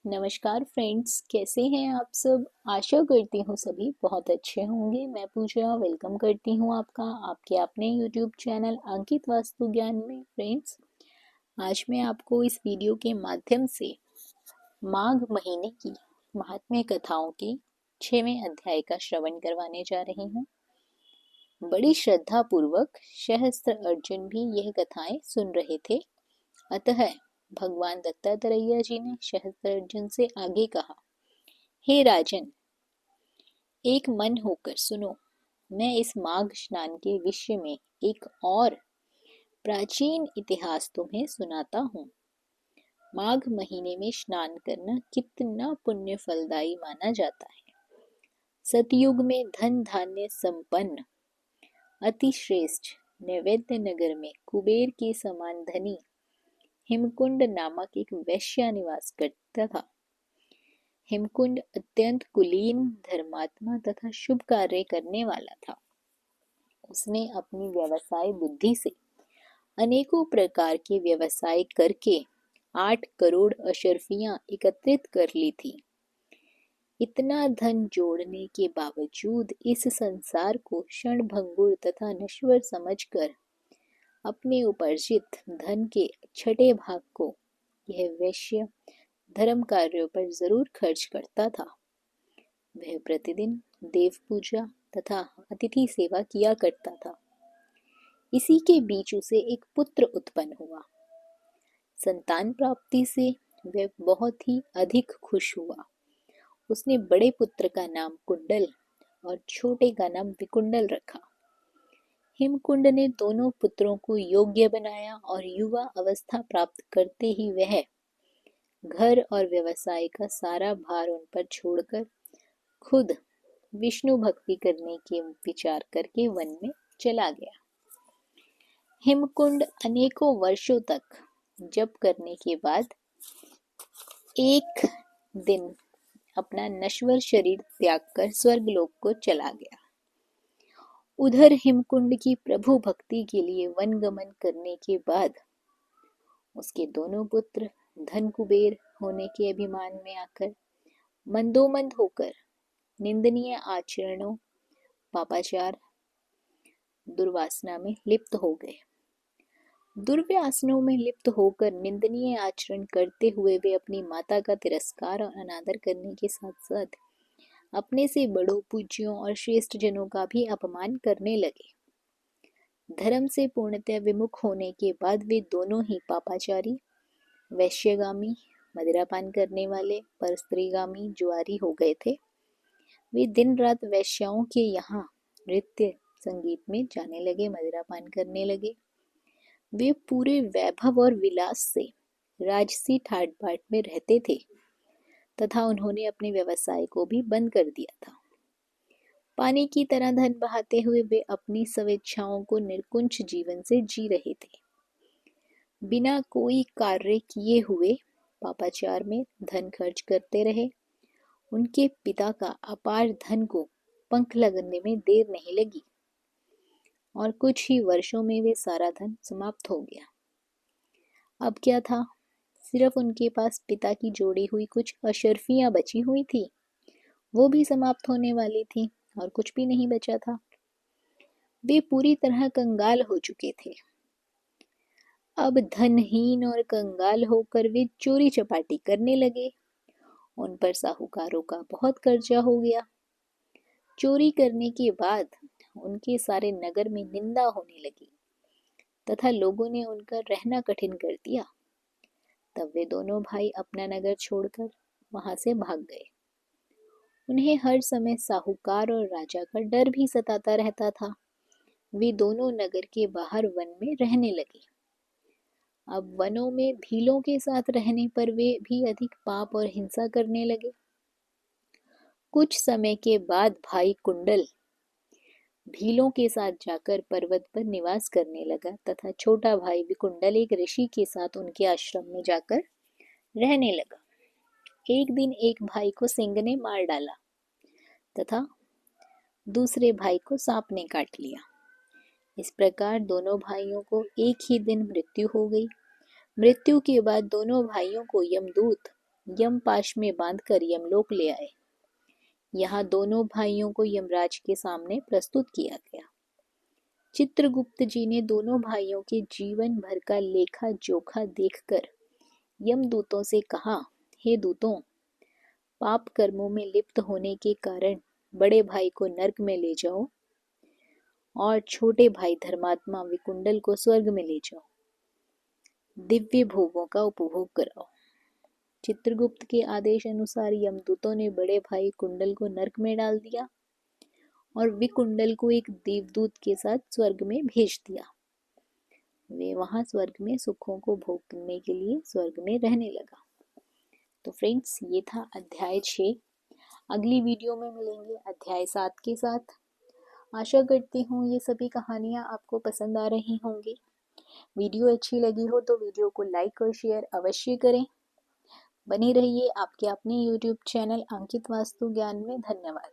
नमस्कार फ्रेंड्स, कैसे हैं आप सब। आशा करती हूँ सभी बहुत अच्छे होंगे। मैं पूजा वेलकम करती हूँ आपका आपके अपने यूट्यूब चैनल अंकित वास्तु ज्ञान में। फ्रेंड्स, आज मैं आपको इस वीडियो के माध्यम से माघ महीने की महात्म्य कथाओं की 6वें अध्याय का श्रवण करवाने जा रही हूँ। बड़ी श्रद्धा पूर्वक सहस्त्र अर्जुन भी यह कथाएं सुन रहे थे। अतः भगवान दत्तात्रेय जी ने सहस्त्रार्जुन से आगे कहा, हे राजन, एक मन होकर सुनो। मैं इस माघ स्नान के विषय में एक और प्राचीन इतिहास तुम्हें सुनाता हूँ। माघ महीने में स्नान करना कितना पुण्य फलदायी माना जाता है। सतयुग में धन धान्य संपन्न अति श्रेष्ठ नैवेद्य नगर में कुबेर के समान धनी हेमकुंड नामक एक वैश्य निवास करता था। हेमकुंड अत्यंत कुलीन, धर्मात्मा तथा शुभ कार्य करने वाला था। उसने अपनी व्यवसाय बुद्धि से अनेकों प्रकार के व्यवसाय करके 8 करोड़ अशर्फियां एकत्रित कर ली थी। इतना धन जोड़ने के बावजूद इस संसार को क्षणभंगुर तथा नश्वर समझकर अपने उपार्जित धन के छठे भाग को यह वैश्य धर्म कार्यों पर जरूर खर्च करता था। वह प्रतिदिन देव पूजा तथा अतिथि सेवा किया करता था। इसी के बीच उसे एक पुत्र उत्पन्न हुआ। संतान प्राप्ति से वह बहुत ही अधिक खुश हुआ। उसने बड़े पुत्र का नाम कुंडल और छोटे का नाम विकुंडल रखा। हेमकुंड ने दोनों पुत्रों को योग्य बनाया और युवा अवस्था प्राप्त करते ही वह घर और व्यवसाय का सारा भार उन पर छोड़कर खुद विष्णु भक्ति करने के विचार करके वन में चला गया। हेमकुंड अनेकों वर्षों तक जप करने के बाद एक दिन अपना नश्वर शरीर त्याग कर स्वर्गलोक को चला गया। उधर हेमकुंड की प्रभु भक्ति के लिए वन गमन करने के बाद उसके दोनों पुत्र धन कुबेर होने के अभिमान में आकर मंदोमंद होकर निंदनीय आचरणों, पापाचार, दुर्वासना में लिप्त हो गए। दुर्व्यसनों में लिप्त होकर निंदनीय आचरण करते हुए वे अपनी माता का तिरस्कार और अनादर करने के साथ साथ अपने से बड़ों, पूज्यों और श्रेष्ठ जनों का भी अपमान करने लगे। धर्म से पूर्णतः विमुख होने के बाद वे दोनों ही पापाचारी, वैश्यगामी, मदिरापान करने वाले, परस्त्रीगामी, जुआरी हो गए थे। वे दिन रात वैश्याओं के यहाँ नृत्य संगीत में जाने लगे, मदिरापान करने लगे। वे पूरे वैभव और विलास से राजसी ठाट बाट में रहते थे तथा उन्होंने अपने व्यवसाय को भी बंद कर दिया था। पानी की तरह धन बहाते हुए वे अपनी स्वेच्छाओं को निर्कुंज जीवन से जी रहे थे। बिना कोई कार्य किए हुए पापाचार में धन खर्च करते रहे। उनके पिता का अपार धन को पंख लगने में देर नहीं लगी और कुछ ही वर्षों में वे सारा धन समाप्त हो गया। अब क्या था, सिर्फ उनके पास पिता की जोड़ी हुई कुछ अशर्फियां बची हुई थी। वो भी समाप्त होने वाली थी और कुछ भी नहीं बचा था। वे पूरी तरह कंगाल हो चुके थे। अब धनहीन और कंगाल होकर वे चोरी चपाटी करने लगे। उन पर साहूकारों का बहुत कर्जा हो गया। चोरी करने के बाद उनके सारे नगर में निंदा होने लगी तथा लोगों ने उनका रहना कठिन कर दिया। तब वे दोनों भाई अपना नगर छोड़कर वहां से भाग गए। उन्हें हर समय साहूकार और राजा का डर भी सताता रहता था। वे दोनों नगर के बाहर वन में रहने लगे। अब वनों में भीलों के साथ रहने पर वे भी अधिक पाप और हिंसा करने लगे। कुछ समय के बाद भाई कुंडल भीलों के साथ जाकर पर्वत पर निवास करने लगा तथा छोटा भाई विकुंडल एक ऋषि के साथ उनके आश्रम में जाकर रहने लगा। एक दिन एक भाई को सिंह ने मार डाला तथा दूसरे भाई को सांप ने काट लिया। इस प्रकार दोनों भाइयों को एक ही दिन मृत्यु हो गई। मृत्यु के बाद दोनों भाइयों को यमदूत यम पाश में बांधकर यमलोक ले आए। यहाँ दोनों भाइयों को यमराज के सामने प्रस्तुत किया गया। चित्रगुप्त जी ने दोनों भाइयों के जीवन भर का लेखा जोखा देखकर यमदूतों से कहा, हे दूतों, पाप कर्मों में लिप्त होने के कारण बड़े भाई को नरक में ले जाओ और छोटे भाई धर्मात्मा विकुंडल को स्वर्ग में ले जाओ। दिव्य भोगों का उपभोग कराओ। चित्रगुप्त के आदेश अनुसार यमदूतों ने बड़े भाई कुंडल को नरक में डाल दिया और विकुंडल को एक देवदूत के साथ स्वर्ग में भेज दिया। वे वहां स्वर्ग में सुखों को भोगने के लिए स्वर्ग में रहने लगा। तो फ्रेंड्स, ये था अध्याय 6। अगली वीडियो में मिलेंगे अध्याय 7 के साथ। आशा करती हूँ ये सभी कहानियाँ आपको पसंद आ रही होंगी। वीडियो अच्छी लगी हो तो वीडियो को लाइक और शेयर अवश्य करें। बने रहिए आपके अपने YouTube चैनल अंकित वास्तु ज्ञान में। धन्यवाद।